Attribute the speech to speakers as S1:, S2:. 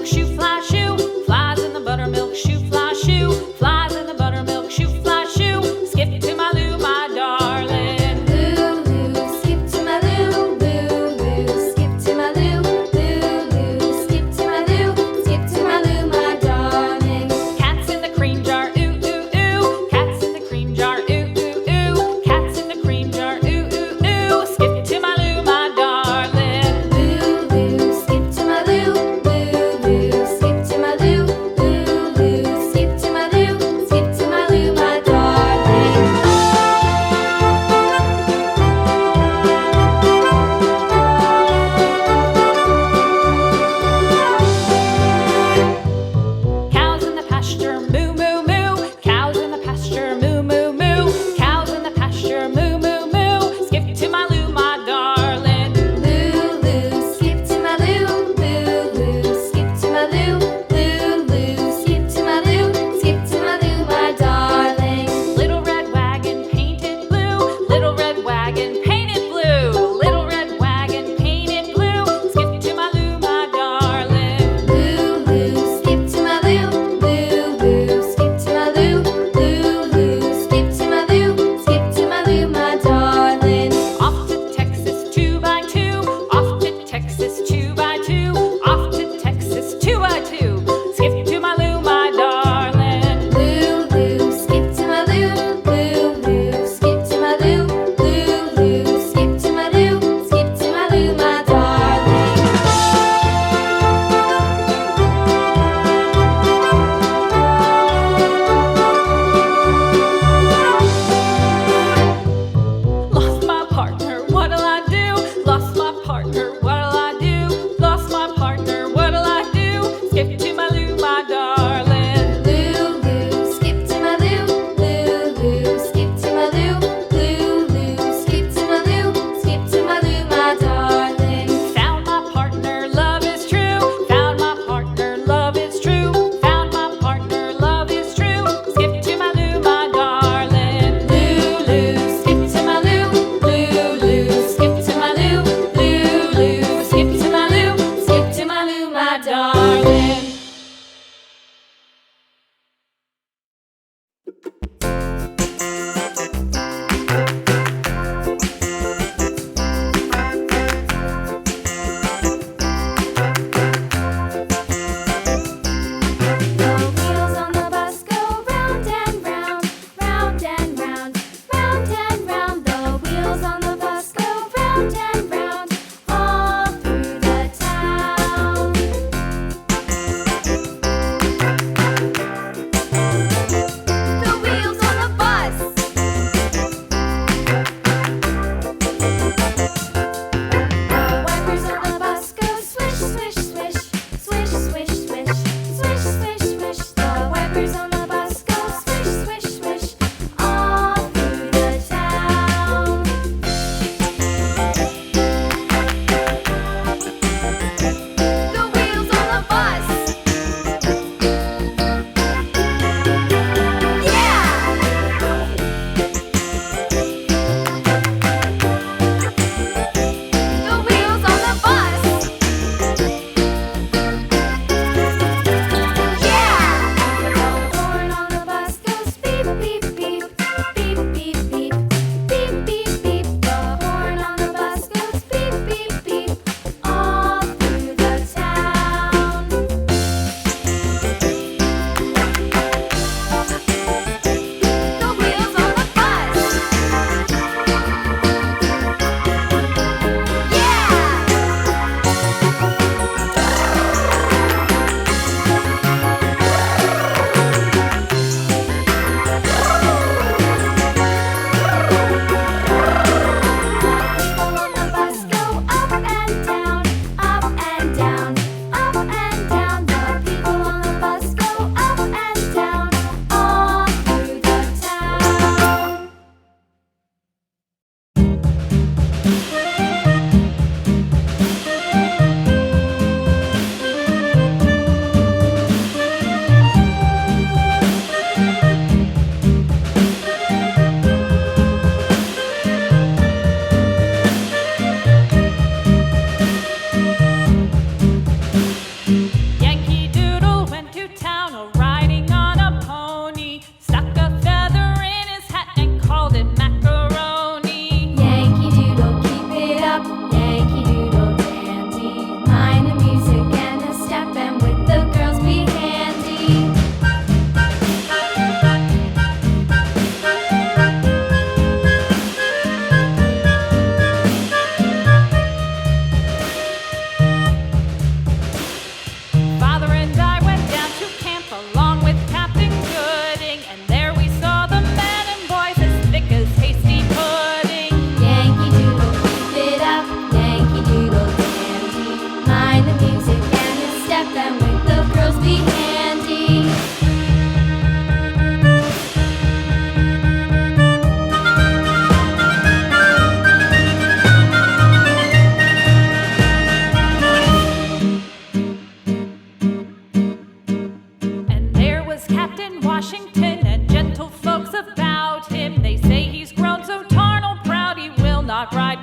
S1: buttermilk shoe fly shoe. Flies in the buttermilk shoe fly shoe. Flies in the buttermilk shoe fly shoe. Skip to my Lou, my darling.
S2: Lou, skip to my Lou, Lou, skip to my Lou, Lou, skip to my Lou, skip to my Lou, my darling.
S1: Cats in the cream jar, ooh, ooh, ooh. Cats in the cream jar, ooh, ooh, ooh. Cats in the cream jar, ooh, ooh, ooh. Skip to my Lou, my darling.
S2: Lou, skip to my Lou, Lou, skip to my Lou, Lou, skip to my Lou, skip to my Lou, my darling.
S1: Cows in the pasture, moo, moo, moo. Cows in the pasture, moo, moo, moo. Cows in the pasture, moo, moo, moo. Skip to my Lou, my darling.
S2: Lou, skip to my Lou, Lou, skip to my Lou, Lou, skip to my Lou, skip to my Lou, my darling.
S1: Little red wagon painted blue. Little red wagon painted blue. Little red wagon painted blue. Skip to my Lou, my darling.
S2: Lou, skip to my Lou, Lou, skip to my Lou, Lou, skip to my Lou, skip to my Lou, my darling.
S1: Off to Texas 2x2. Off to Texas 2x2. Off to Texas 2x2. Skip to my Lou, my darling.
S2: Lou, skip to my Lou, Lou, skip to my Lou, Lou, skip to my Lou, skip to my Lou, my darling.
S1: Lost my partner, what'll I do? Lost my partner, what'll I do? Lost my partner, what'll I do? Skip to my Lou, my darling.
S2: Lou, skip to my Lou, Lou, skip to my Lou, Lou, skip to my Lou, skip to my Lou, my darling.
S1: Found my partner, love is true. Found my partner, love is true. Found my partner, love is true. Skip to my Lou, my darling. Lou, skip to my Lou. Lou, skip to my Lou. Lou, skip to my Lou. Skip to my Lou, my darling.
S2: The wheels on the bus go round and round, round and round, round and round. The wheels on the bus go round and round, all through the town. the girls be handy.
S1: And there was Captain Washington and gentle folks about him. They say he's grown so tarnal proud he will not ride